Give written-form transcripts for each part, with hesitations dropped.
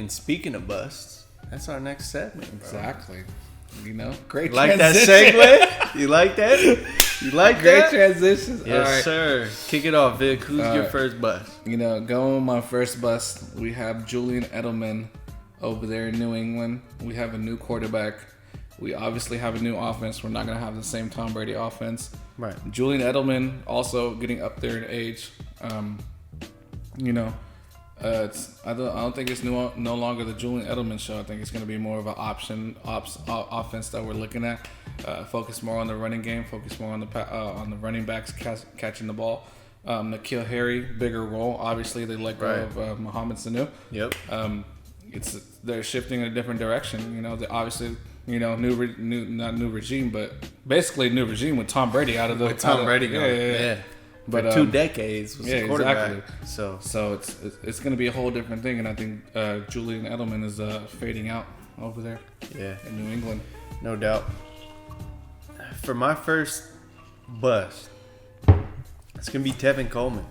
And speaking of busts, that's our next segment. Exactly. You know, great. Like that segue? You like that? You like Great that? transitions. Yes, All right. sir. Kick it off, Vic. Who's your right. first bust? You know, going with my first bust, we have Julian Edelman over there in New England. We have a new quarterback. We obviously have a new offense. We're not going to have the same Tom Brady offense. Right. Julian Edelman also getting up there in age. You know, I don't think it's no longer the Julian Edelman show. I think it's going to be more of an offense that we're looking at. Focus more on the running game. Focus more on the running backs catching the ball. N'Keal Harry, bigger role. Obviously, they let go of Mohamed Sanu. Yep. They're shifting in a different direction. You know, obviously, you know, not new regime, but basically new regime with Tom Brady out of the With Tom Brady going. Yeah. But For 2 decades was the quarterback. exactly. So it's going to be a whole different thing, and I think Julian Edelman is fading out over there. Yeah. In New England. No doubt. For my first bust, it's going to be Tevin Coleman.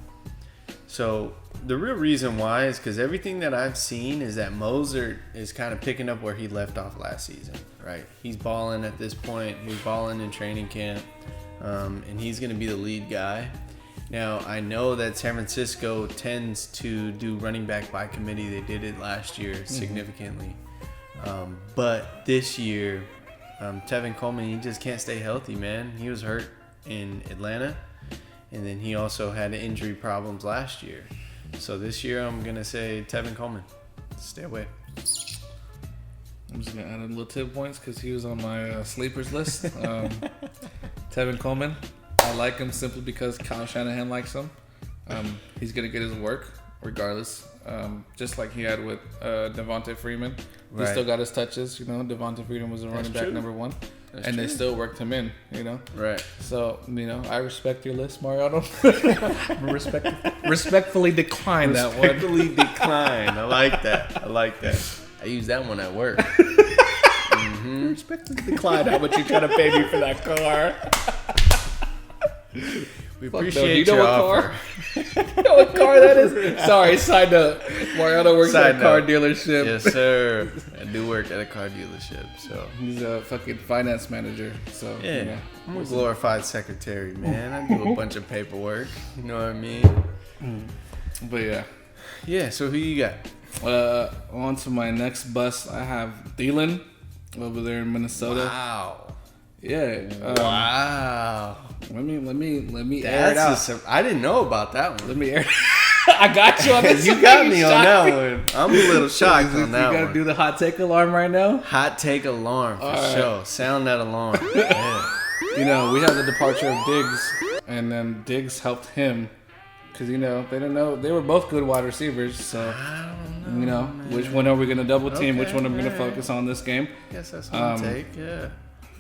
So the real reason why is because everything that I've seen is that Mozart is kind of picking up where he left off last season, right? He's balling at this point. He's balling in training camp, and he's going to be the lead guy. Now, I know that San Francisco tends to do running back by committee. They did it last year significantly. But this year, Tevin Coleman, he just can't stay healthy, man. He was hurt in Atlanta, and then he also had injury problems last year. So this year, I'm going to say Tevin Coleman. Stay away. I'm just going to add a little tip points because he was on my sleepers list. Tevin Coleman. I like him simply because Kyle Shanahan likes him. He's going to get his work regardless. Just like he had with Devontae Freeman. He still got his touches. You know, Devontae Freeman was a running back number 1. That's true. They still worked him in, you know? Right. So, you know, I respect your list, Mariano. Respectfully decline that one. Respectfully decline. I like that. I use that one at work. Respectfully decline how much you trying to pay me for that car. We appreciate your offer. You know what car that is? Sorry, side note. Mariano works at a car dealership. Yes, sir. I do work at a car dealership, so he's a fucking finance manager. So yeah, you know. I'm a glorified secretary, man. I do a bunch of paperwork. You know what I mean? But yeah. Yeah. So who you got? On to my next bust. I have Thielen over there in Minnesota. Wow. Yeah. Wow. Let me air it out. I didn't know about that one. Let me air. I got you on this. You got me on that one. I'm a little shocked on that one. You gotta do the hot take alarm right now. Hot take alarm for sure. Sound that alarm. Yeah. You know, we had the departure of Diggs, and then Diggs helped him because you know they don't know they were both good wide receivers. So I don't know, you know, man. which one are we gonna double team? Okay, which one are we gonna right. focus on this game? Guess that's one take. Yeah.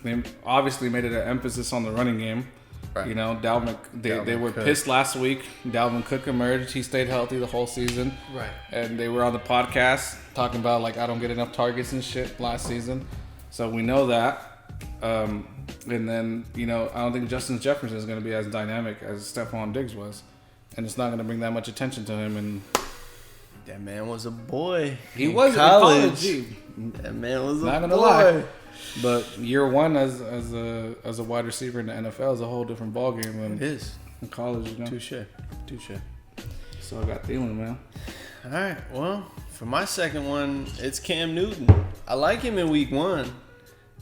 They obviously made it an emphasis on the running game. Right. You know, they were Cook. pissed last week. Dalvin Cook emerged. He stayed healthy the whole season. Right. And they were on the podcast talking about, like, I don't get enough targets and shit last season. So we know that. And then, you know, I don't think Justin Jefferson is going to be as dynamic as Stephon Diggs was. And it's not going to bring that much attention to him. And That man was a boy. he in was college. in college. That man was Not a gonna boy. lie. But year one as a wide receiver in the NFL is a whole different ballgame than It is. in college, you know. Touche. So I got Thielen, man. All right. Well, for my second one, it's Cam Newton. I like him in week 1,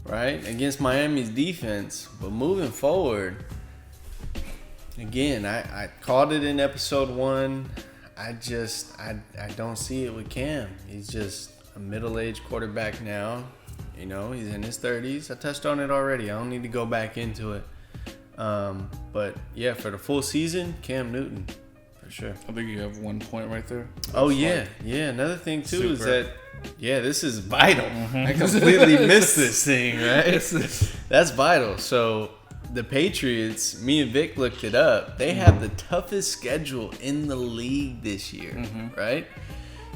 right, against Miami's defense. But moving forward, again, I called it in episode 1. I don't see it with Cam. He's just a middle-aged quarterback now. You know, he's in his 30s. I touched on it already. I don't need to go back into it. But yeah, for the full season, Cam Newton, for sure. I think you have 1 point right there. Oh yeah, yeah. Another thing too is Super. that this is vital. I completely missed this thing, right? That's vital. So the Patriots, me and Vic looked it up. They have the toughest schedule in the league this year, right?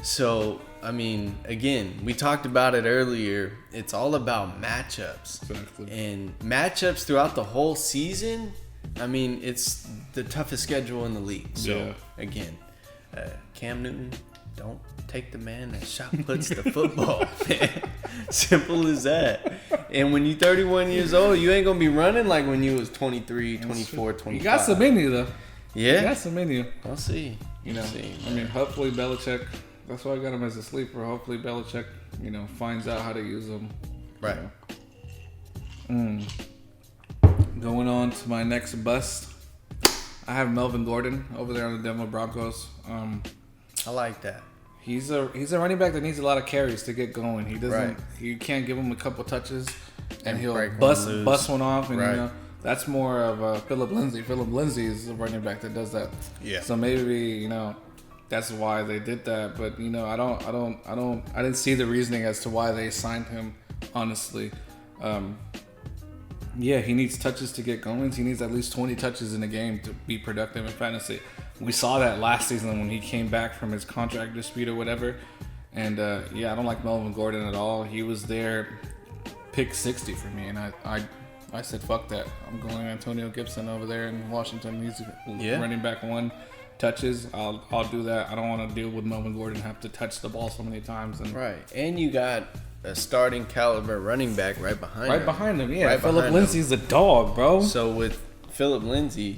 So I mean, again, we talked about it earlier. It's all about matchups. Exactly. And matchups throughout the whole season, I mean, it's the toughest schedule in the league. So, Yeah. again, Cam Newton, don't take the man that shot puts the football, man. Simple as that. And when you're 31 years old, you ain't going to be running like when you was 23, 24, 25. You got some in you, though. Yeah? You got some in you. We'll see. You know, See, I mean, hopefully Belichick, that's why I got him as a sleeper. Hopefully Belichick, you know, finds out how to use him. right. Going on to my next bust. I have Melvin Gordon over there on the Denver Broncos. I like that. He's a running back that needs a lot of carries to get going. He doesn't. Right. You can't give him a couple touches, and he'll break one bust loose. one off. And Right. you know, that's more of Philip Lindsay. Philip Lindsay is a running back that does that. Yeah. So maybe, you know, that's why they did that. But you know, I didn't see the reasoning as to why they signed him. Honestly, yeah, he needs touches to get going. He needs at least 20 touches in a game to be productive in fantasy. We saw that last season when he came back from his contract dispute or whatever. And yeah, I don't like Melvin Gordon at all. He was there, pick 60 for me, and I said fuck that. I'm going Antonio Gibson over there in Washington. He's running back one touches. I'll do that. I don't want to deal with Melvin Gordon have to touch the ball so many times. And Right. And you got a starting caliber running back right behind him. Yeah. Right Philip behind Lindsay's a dog, bro. So with Philip Lindsay,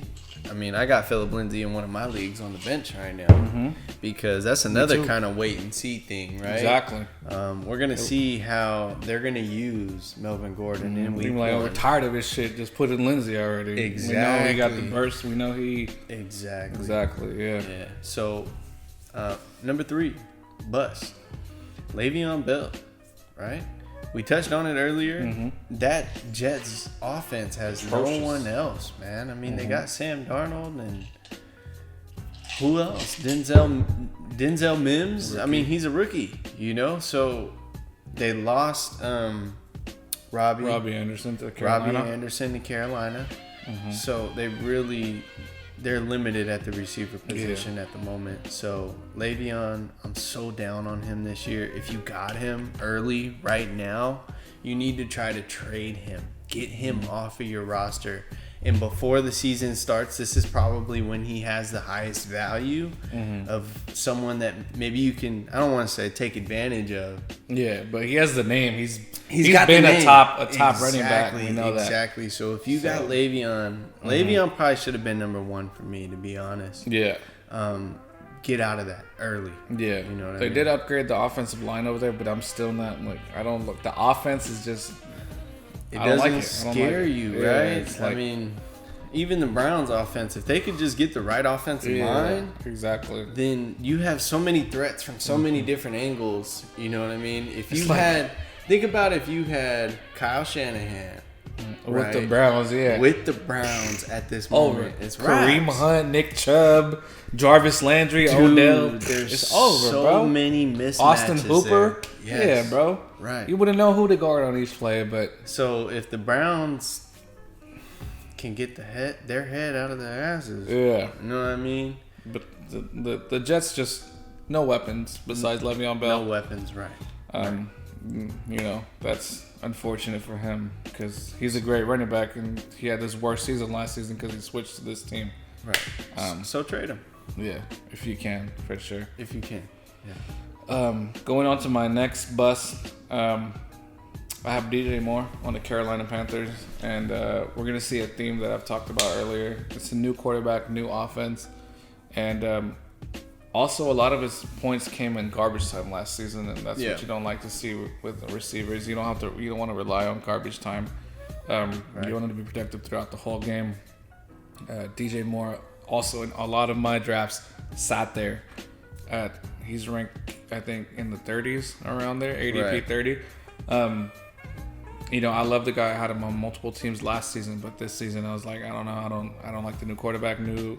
I mean, I got Philip Lindsay in one of my leagues on the bench right now because that's another kind of wait and see thing, right? Exactly. We're gonna see how they're gonna use Melvin Gordon in week We're one. tired of his shit. Just put in Lindsay already. We know he got the Exactly. burst. We know he. Exactly. Yeah. Yeah. So, number 3, bust. Le'Veon Bell, right? We touched on it earlier. That Jets offense has Atrocious. no one else, man. I mean, they got Sam Darnold and who else? Denzel Mims. I mean, he's a rookie, you know. So they lost Robbie Anderson to Carolina. Robbie Anderson to Carolina. So they're limited at the receiver position at the moment. So Le'Veon, I'm so down on him this year. If you got him early right now, you need to try to trade him. Get him off of your roster. And before the season starts, this is probably when he has the highest value of someone that maybe you can, I don't want to say take advantage of. Yeah, but he has the name. He's got been the a name. top running back. We know that. Exactly. So if you got Le'Veon, Le'Veon probably should have been number 1 for me, to be honest. Yeah. Get out of that early. Yeah. You know what I They mean? did upgrade the offensive line over there, but I'm still not like I don't look. The offense is just. It I don't doesn't like it. I don't scare like it. you, Yeah, right? it's like- I mean, even the Browns offense, if they could just get the right offensive line, exactly. then you have so many threats from so many different angles. You know what I mean? If you It's like- think about if you had Kyle Shanahan With the right, Browns, yeah. with the Browns at this over. moment, it's Kareem wraps. Hunt, Nick Chubb, Jarvis Landry, Dude, Odell. there's It's over, so bro. many mismatches. Austin Hooper. There. Yes. Yeah, bro. Right. You wouldn't know who to guard on each play, but So if the Browns can get their head out of their asses, yeah. you know what I mean? But the Jets just no weapons besides Le'Veon Bell. No weapons, right? You know, that's unfortunate for him because he's a great running back and he had his worst season last season because he switched to this team. Right. So trade him Yeah, if you can, for sure. if you can. Yeah. Going on to my next bust, I have DJ Moore on the Carolina Panthers, and we're gonna see a theme that I've talked about earlier. It's a new quarterback, new offense, and also a lot of his points came in garbage time last season, and that's Yeah. what you don't like to see with the receivers. You don't want to rely on garbage time. You want him to be productive throughout the whole game. DJ Moore also in a lot of my drafts sat there. He's ranked, I think, in the 30s around there, ADP Right. 30. You know, I love the guy. I had him on multiple teams last season, but this season I was like, I don't know, I don't like the new quarterback, new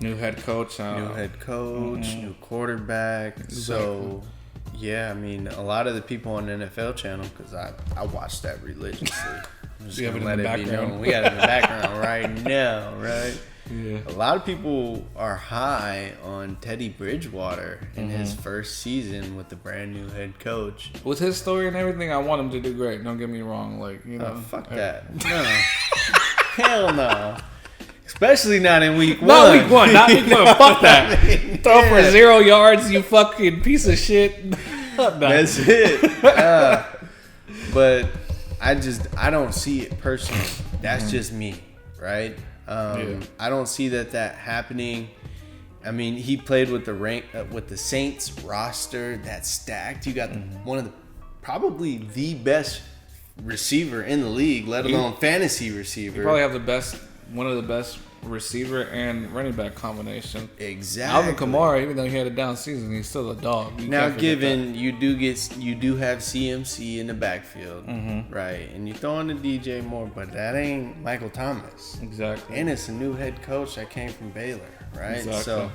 head coach. New head coach, new quarterback. So, yeah, I mean, a lot of the people on the NFL channel, because I watch that religiously. I'm just You have gonna it in let the it be background. known. We got it in the background right now, right? Yeah. A lot of people are high on Teddy Bridgewater in his first season with the brand new head coach. With his story and everything, I want him to do great. Don't get me wrong. Like, you know, Fuck that. No. Hell no. Especially not in week one. Not week one. Not week one. Fuck that. Throw for Yeah. 0 yards, you fucking piece of shit. Nah. That's it. But I don't see it personally. That's just me, right? I don't see that happening. I mean, he played with the Saints roster that's stacked. You got one of the probably the best receiver in the league, let alone fantasy receiver. You probably have one of the best receiver and running back combination. Exactly. Alvin Kamara, even though he had a down season, he's still a dog. Now, given you do have CMC in the backfield, right? And you throw in the DJ Moore, but that ain't Michael Thomas. Exactly. And it's a new head coach that came from Baylor, right? Exactly. So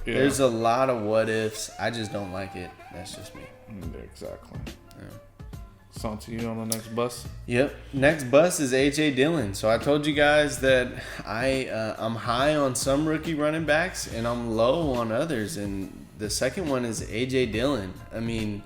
there's a lot of what ifs. I just don't like it. That's just me. Exactly. Yeah. So on to you on the next bus. Yep. Next bus is A.J. Dillon. So I told you guys that I'm high on some rookie running backs and I'm low on others. And the second one is A.J. Dillon. I mean,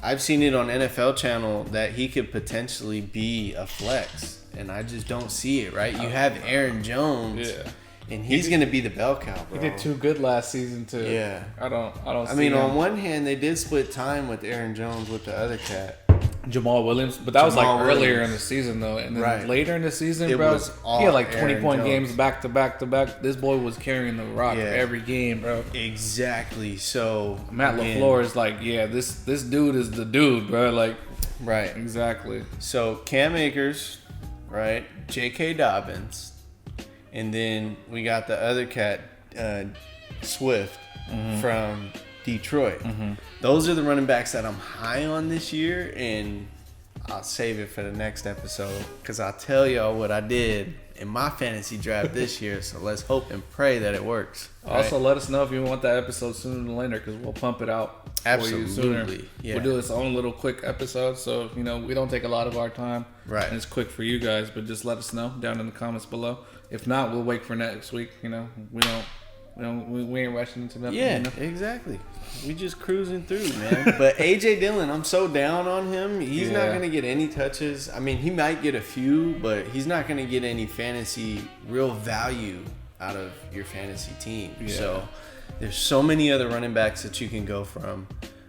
I've seen it on NFL Channel that he could potentially be a flex. And I just don't see it, right? You have Aaron Jones. Yeah. And he's going to be the bell cow, bro. He did too good last season too. Yeah. I don't I see mean, him. on one hand, they did split time with Aaron Jones with the other cat. Jamal Williams, but that was Jamal like earlier Williams. in the season though, and then Right. later in the season, It bro, was all he had like 20 Aaron point Jones. games back to back to back. This boy was carrying the rock Yeah. every game, bro. Exactly. So Matt again, LaFleur is like, yeah, this dude is the dude, bro. Like, right. exactly. So Cam Akers, right? J.K. Dobbins, and then we got the other cat, Swift from Detroit. Those are the running backs that I'm high on this year, and I'll save it for the next episode because I'll tell y'all what I did in my fantasy draft this year. So let's hope and pray that it works. Also, let us know if you want that episode sooner than later, because we'll pump it out for you sooner. Absolutely, yeah. We'll do its own little quick episode, so we don't take a lot of our time. Right. And it's quick for you guys, but just let us know down in the comments below. If not, we'll wait for next week. We ain't rushing into nothing. Yeah, exactly. We just cruising through, man. But A.J. Dillon, I'm so down on him. He's not going to get any touches. I mean, he might get a few, but he's not going to get any fantasy real value out of your fantasy team. Yeah. So there's so many other running backs that you can go from.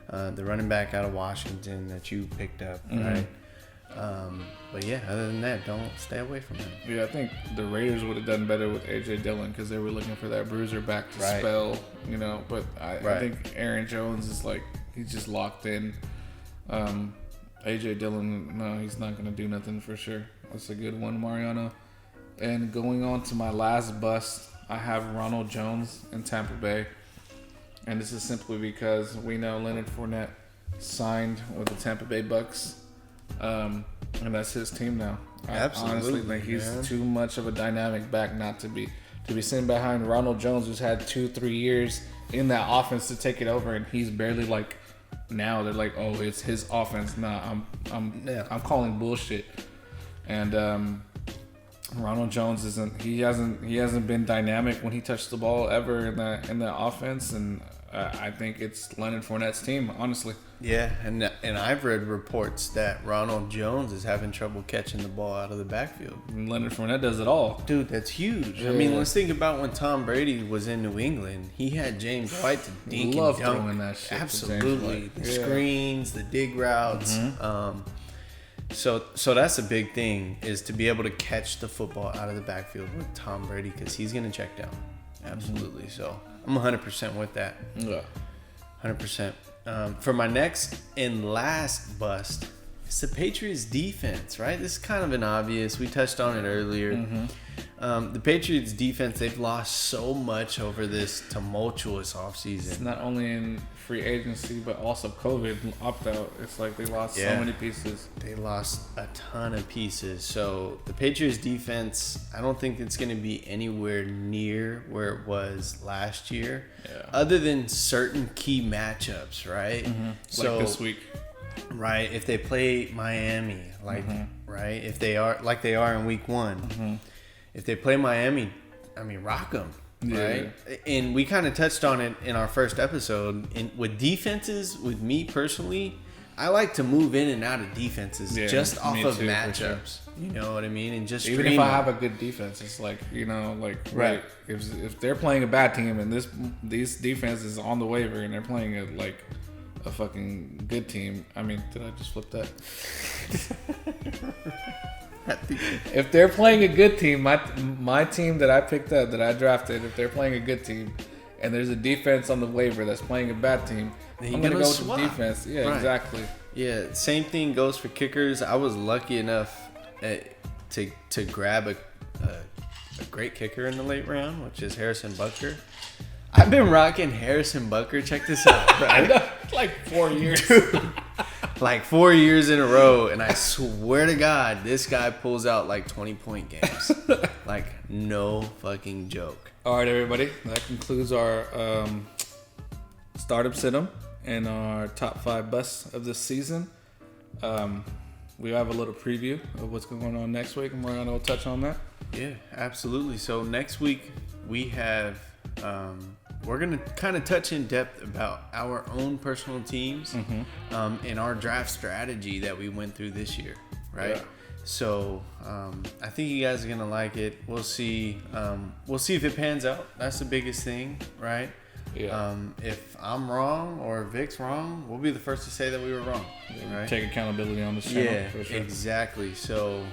The running back out of Washington that you picked up, right? But yeah, other than that, don't stay away from him. Yeah, I think the Raiders would have done better with A.J. Dillon because they were looking for that bruiser back to Right. spell, But I think Aaron Jones is like, he's just locked in. A.J. Dillon, no, he's not going to do nothing for sure. That's a good one, Mariano. And going on to my last bust, I have Ronald Jones in Tampa Bay. And this is simply because we know Leonard Fournette signed with the Tampa Bay Bucks. And that's his team now. Absolutely, I honestly think he's man. too much of a dynamic back not to be sitting behind Ronald Jones, who's had 2-3 years in that offense to take it over, and he's barely like. Now they're like, oh, it's his offense. Nah, I'm calling bullshit. And Ronald Jones hasn't been dynamic when he touched the ball ever in that offense, and I think it's Leonard Fournette's team, honestly. Yeah, and I've read reports that Ronald Jones is having trouble catching the ball out of the backfield. And Leonard Fournette does it all. Dude, that's huge. Yeah. I mean, let's think about when Tom Brady was in New England. He had James White to dink Love and dunk. throwing that shit to James Absolutely. White. The Yeah. screens, the dig routes. So that's a big thing, is to be able to catch the football out of the backfield with Tom Brady, because he's going to check down. Absolutely. So I'm 100% with that. Yeah. 100%. For my next and last bust, it's the Patriots defense, right? This is kind of an obvious. We touched on it earlier. The Patriots defense, they've lost so much over this tumultuous offseason. It's not only in free agency, but also COVID opt-out. It's like they lost so many pieces. They lost a ton of pieces. So the Patriots defense, I don't think it's going to be anywhere near where it was last year. Yeah. Other than certain key matchups, right? So Like this week. right, if they play Miami, right, if they are like they are in week 1, if they play Miami, I mean, rock them. Right, and we kind of touched on it in our first episode. With defenses, with me personally, I like to move in and out of defenses Yeah, just off me of too, for matchups. You know what I mean? And just even if I have a good defense, it's like, you know, like Right. if they're playing a bad team and these defense is on the waiver and they're playing a fucking good team. I mean, did I just flip that? If they're playing a good team, my team that I picked up, that I drafted, if they're playing a good team, and there's a defense on the waiver that's playing a bad team, Then I'm you're gonna gonna go swap. with the defense. Yeah, Right. exactly. Yeah, same thing goes for kickers. I was lucky enough to grab a great kicker in the late round, which is Harrison Butker. I've been rocking Harrison Butker. Check this out, bro. Like 4 years. Like 4 years in a row, and I swear to God, this guy pulls out like 20-point games. Like, no fucking joke. All right, everybody. That concludes our Stardom Sit 'em and our top 5 busts of this season. We have a little preview of what's going on next week, and Mariano will touch on that. Yeah, absolutely. So next week we have we're gonna kind of touch in depth about our own personal teams and our draft strategy that we went through this year, right? Yeah. So I think you guys are gonna like it. We'll see. We'll see if it pans out. That's the biggest thing, right? Yeah. If I'm wrong or Vic's wrong, we'll be the first to say that we were wrong. Right? Take accountability on this channel. Yeah, for sure. exactly. So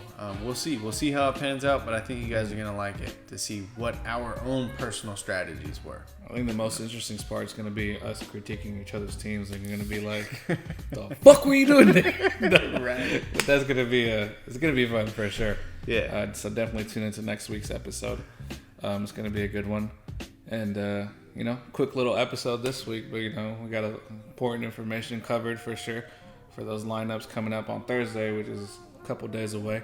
we'll see. We'll see how it pans out, but I think you guys are gonna like it to see what our own personal strategies were. I think the most interesting part is going to be us critiquing each other's teams, and you're going to be like, "The fuck were you doing there?" Right. But that's going to be it's going to be fun for sure. Yeah. So definitely tune into next week's episode. It's going to be a good one, and you know, quick little episode this week, but you know, we got important information covered for sure for those lineups coming up on Thursday, which is a couple days away.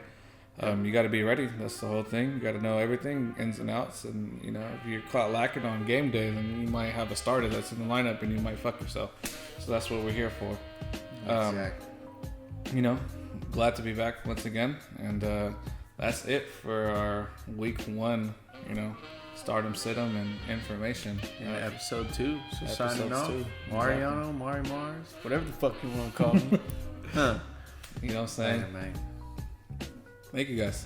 You got to be ready. That's the whole thing. You got to know everything, ins and outs. And, you know, if you're caught lacking on game day, then you might have a starter that's in the lineup and you might fuck yourself. So that's what we're here for. Exactly. You know, glad to be back once again. And that's it for our week 1, you know, Stardom Sit-em and information. Episode 2. So Episode signing off. 2. Mariano, Mari Mars, whatever the fuck you want to call him. Huh. You know what I'm saying? Man. Thank you guys.